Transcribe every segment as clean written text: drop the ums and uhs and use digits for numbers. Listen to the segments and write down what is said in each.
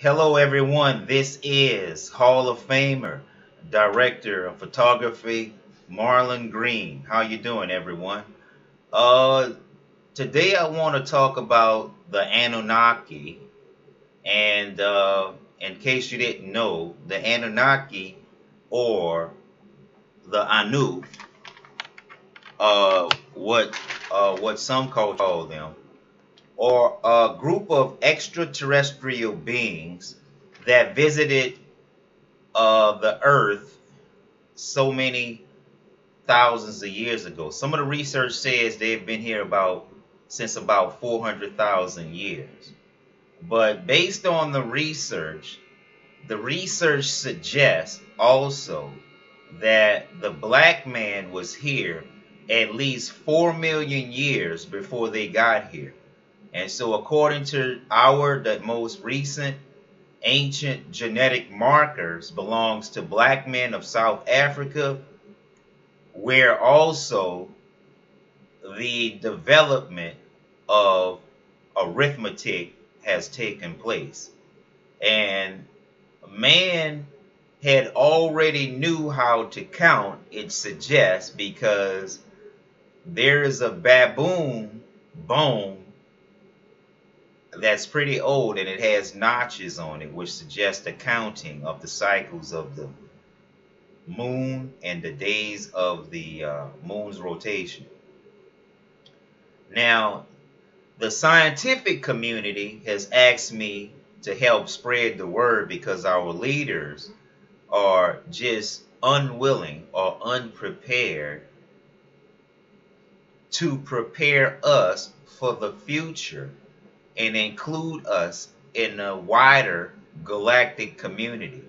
Hello, everyone. This is Hall of Famer, Director of Photography, Marlon Green. How you doing, everyone? Uh, Today I want to talk about the Anunnaki, and in case you didn't know, the Anunnaki, or the Anu, uh, what what some call them, or a group of extraterrestrial beings that visited the Earth so many thousands of years ago. Some of the research says they've been here since about 400,000 years. But based on the research suggests also that the black man was here at least 4 million years before they got here. And so according to the most recent ancient genetic markers belongs to black men of South Africa, where also the development of arithmetic has taken place. And man had already knew how to count, it suggests, because there is a baboon bone that's pretty old and it has notches on it, which suggests the counting of the cycles of the moon and the days of the moon's rotation. Now, the scientific community has asked me to help spread the word because our leaders are just unwilling or unprepared to prepare us for the future and include us in a wider galactic community.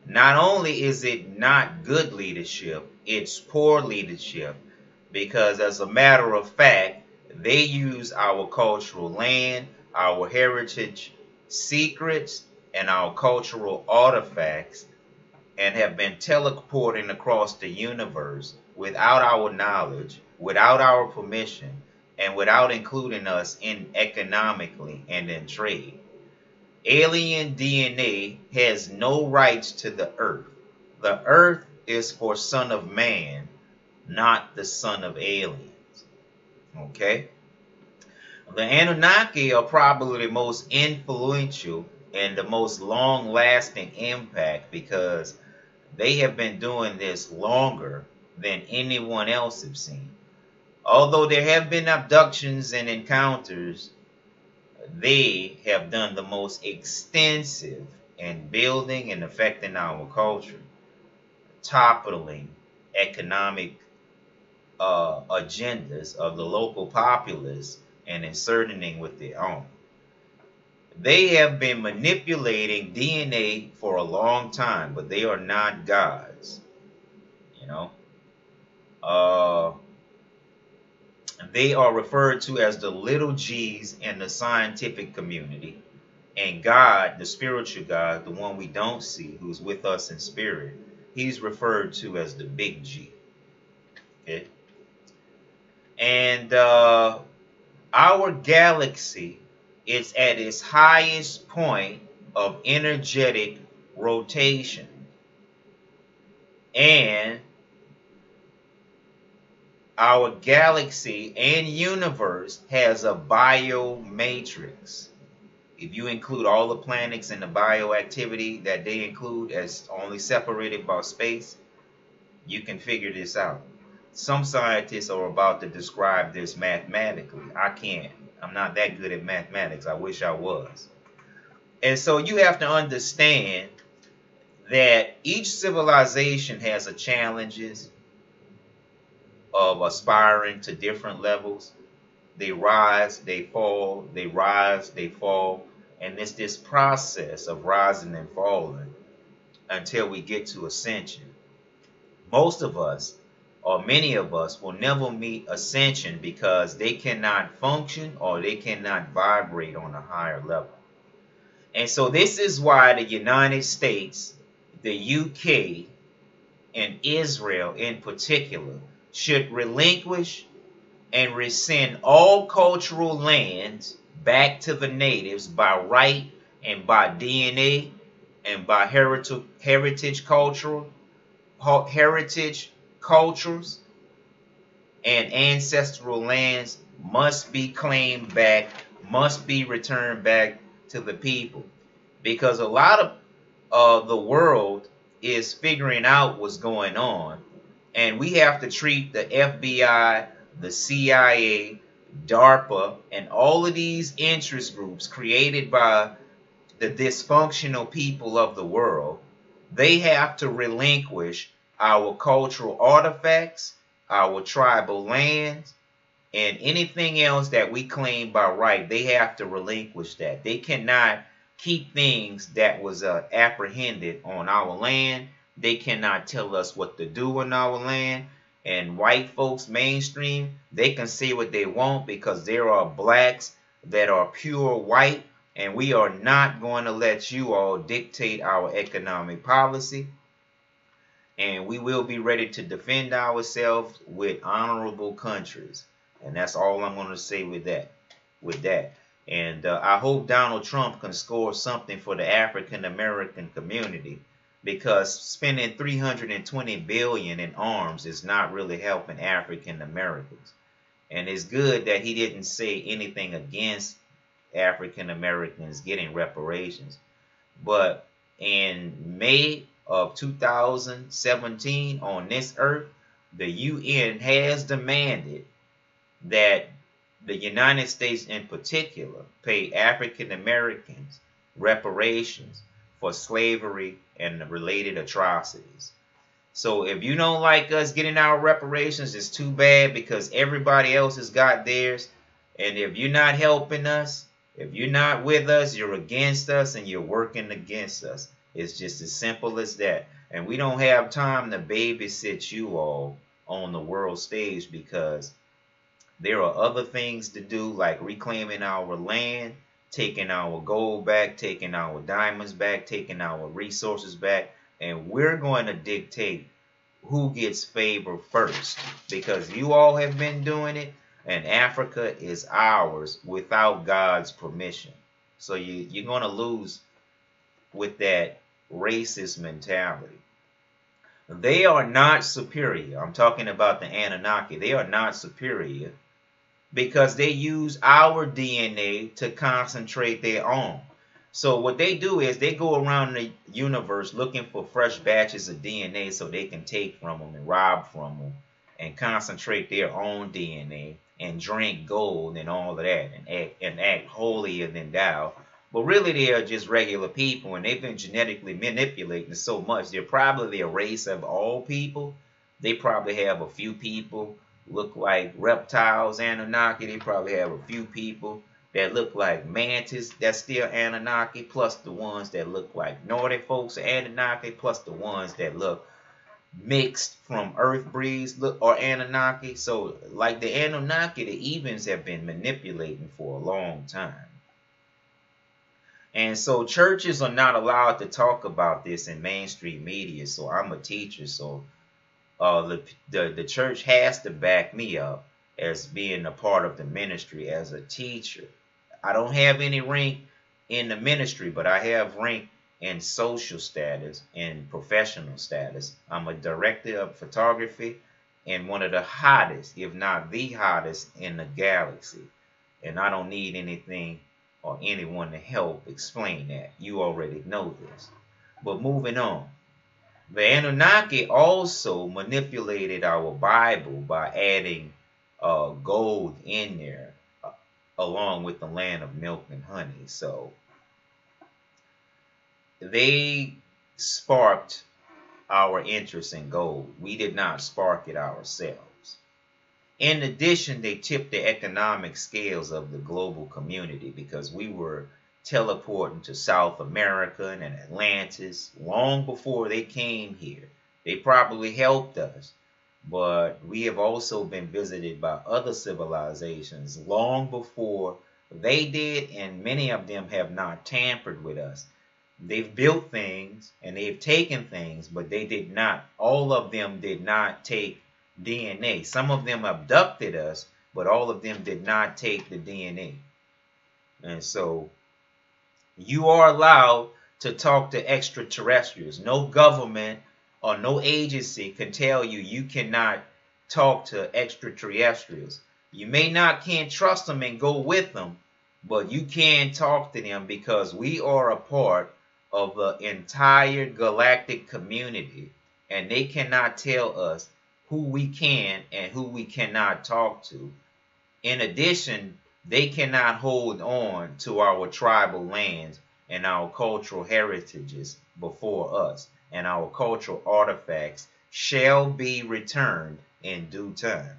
Not only is it not good leadership, it's poor leadership, because as a matter of fact, they use our cultural land, our heritage secrets, and our cultural artifacts, and have been teleporting across the universe without our knowledge, without our permission, and without including us in economically and in trade. Alien DNA has no rights to the earth. The earth is for son of man, not the son of aliens. Okay? The Anunnaki are probably the most influential and the most long-lasting impact because they have been doing this longer than anyone else have seen. Although there have been abductions and encounters, they have done the most extensive in building and affecting our culture, toppling economic agendas of the local populace and inserting with their own. They have been manipulating DNA for a long time, but they are not gods. You know, they are referred to as the little g's in the scientific community, and God, the spiritual God, the one we don't see, who's with us in spirit, he's referred to as the big G. Okay, and our galaxy is at its highest point of energetic rotation, and our galaxy and universe has a biomatrix. If you include all the planets and the bioactivity that they include as only separated by space, you can figure this out. Some scientists are about to describe this mathematically. I can't. I'm not that good at mathematics. I wish I was. And so you have to understand that each civilization has a challenges of aspiring to different levels. They rise, they fall, they rise, they fall. And it's this process of rising and falling until we get to ascension. Most of us, or many of us, will never meet ascension because they cannot function or they cannot vibrate on a higher level. And so this is why the United States, the UK, and Israel in particular should relinquish and rescind all cultural lands back to the natives by right and by DNA and by heritage cultures and ancestral lands must be claimed back, must be returned back to the people. Because a lot of the world is figuring out what's going on, and we have to treat the FBI, the CIA, DARPA, and all of these interest groups created by the dysfunctional people of the world. They have to relinquish our cultural artifacts, our tribal lands, and anything else that we claim by right. They have to relinquish that. They cannot keep things that was apprehended on our land. They cannot tell us what to do on our land. And white folks mainstream, they can say what they want because there are blacks that are pure white, and we are not going to let you all dictate our economic policy. And we will be ready to defend ourselves with honorable countries. And that's all I'm going to say with that. And I hope Donald Trump can score something for the African American community, because spending $320 billion in arms is not really helping African Americans. And it's good that he didn't say anything against African Americans getting reparations. But in May of 2017 on this earth, the UN has demanded that the United States in particular pay African Americans reparations for slavery and the related atrocities. So if you don't like us getting our reparations, it's too bad, because everybody else has got theirs. And if you're not helping us, if you're not with us, you're against us and you're working against us. It's just as simple as that. And we don't have time to babysit you all on the world stage, because there are other things to do, like reclaiming our land, taking our gold back, taking our diamonds back, taking our resources back. And we're going to dictate who gets favor first, because you all have been doing it, and Africa is ours without God's permission. So you're going to lose with that racist mentality. They are not superior. I'm talking about the Anunnaki. They are not superior because they use our DNA to concentrate their own. So what they do is they go around the universe looking for fresh batches of DNA so they can take from them and rob from them and concentrate their own DNA and drink gold and all of that and act holier than thou. But really they are just regular people, and they've been genetically manipulating so much. They're probably a race of all people. They probably have a few people look like reptiles, Anunnaki. They probably have a few people that look like mantis, that's still Anunnaki, plus the ones that look like Nordic folks are Anunnaki, plus the ones that look mixed from earth breeds or Anunnaki. So like the Anunnaki, the Evans have been manipulating for a long time. And so churches are not allowed to talk about this in mainstream media. So I'm a teacher, so the church has to back me up as being a part of the ministry as a teacher. I don't have any rank in the ministry, but I have rank in social status and professional status. I'm a director of photography and one of the hottest, if not the hottest, in the galaxy. And I don't need anything or anyone to help explain that. You already know this. But moving on. The Anunnaki also manipulated our Bible by adding gold in there along with the land of milk and honey. So they sparked our interest in gold. We did not spark it ourselves. In addition, they tipped the economic scales of the global community because we were teleporting to South America and Atlantis long before they came here. They probably helped us, but we have also been visited by other civilizations long before they did, and many of them have not tampered with us. They've built things and they've taken things, but they did not, all of them did not take DNA. Some of them abducted us, but all of them did not take the DNA. And so You are allowed to talk to extraterrestrials. No government or no agency can tell you you cannot talk to extraterrestrials. You may not can't trust them and go with them, but you can talk to them because we are a part of the entire galactic community, and they cannot tell us who we can and who we cannot talk to. In addition, they cannot hold on to our tribal lands and our cultural heritages before us, and our cultural artifacts shall be returned in due time.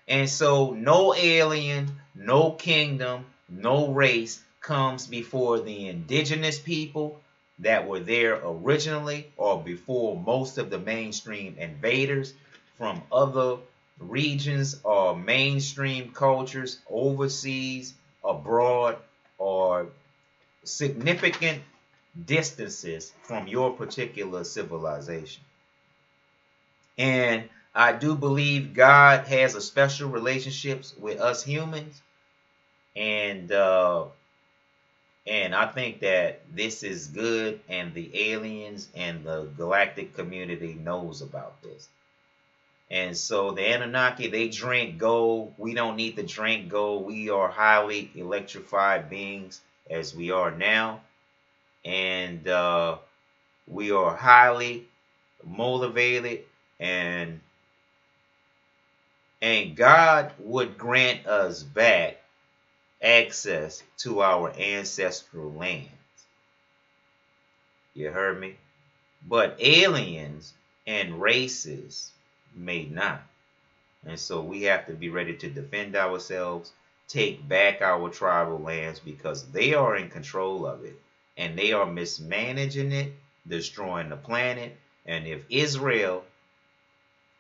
And so no alien, no kingdom, no race comes before the indigenous people that were there originally or before most of the mainstream invaders from other regions or mainstream cultures overseas, abroad, or significant distances from your particular civilization. And I do believe God has a special relationships with us humans, and I think that this is good, and the aliens and the galactic community knows about this. And so the Anunnaki, they drink gold. We don't need to drink gold. We are highly electrified beings as we are now, and we are highly motivated, and God would grant us back access to our ancestral lands. You heard me? But aliens and races may not. And so we have to be ready to defend ourselves, take back our tribal lands because they are in control of it and they are mismanaging it, destroying the planet. And if Israel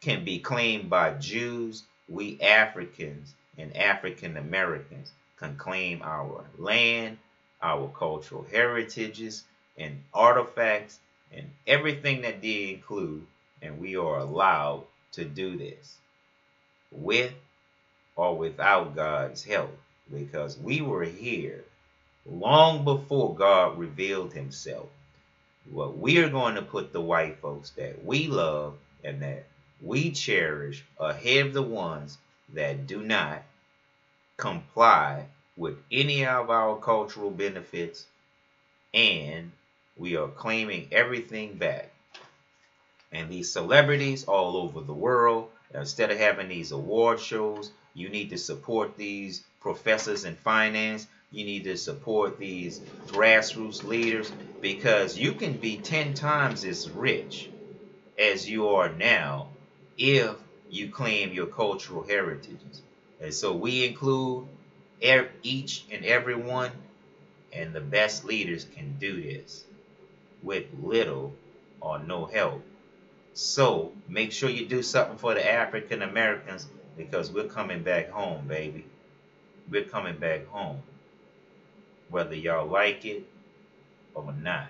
can be claimed by Jews, we Africans and African Americans can claim our land, our cultural heritages and artifacts and everything that they include, and we are allowed to do this with or without God's help, because we were here long before God revealed himself. Well, we are going to put the white folks that we love and that we cherish ahead of the ones that do not comply with any of our cultural benefits, and we are claiming everything back. And these celebrities all over the world, instead of having these award shows, you need to support these professors in finance. You need to support these grassroots leaders, because you can be 10 times as rich as you are now if you claim your cultural heritages. And so we include each and every one, and the best leaders can do this with little or no help. So make sure you do something for the African Americans, because we're coming back home, baby. We're coming back home, whether y'all like it or not.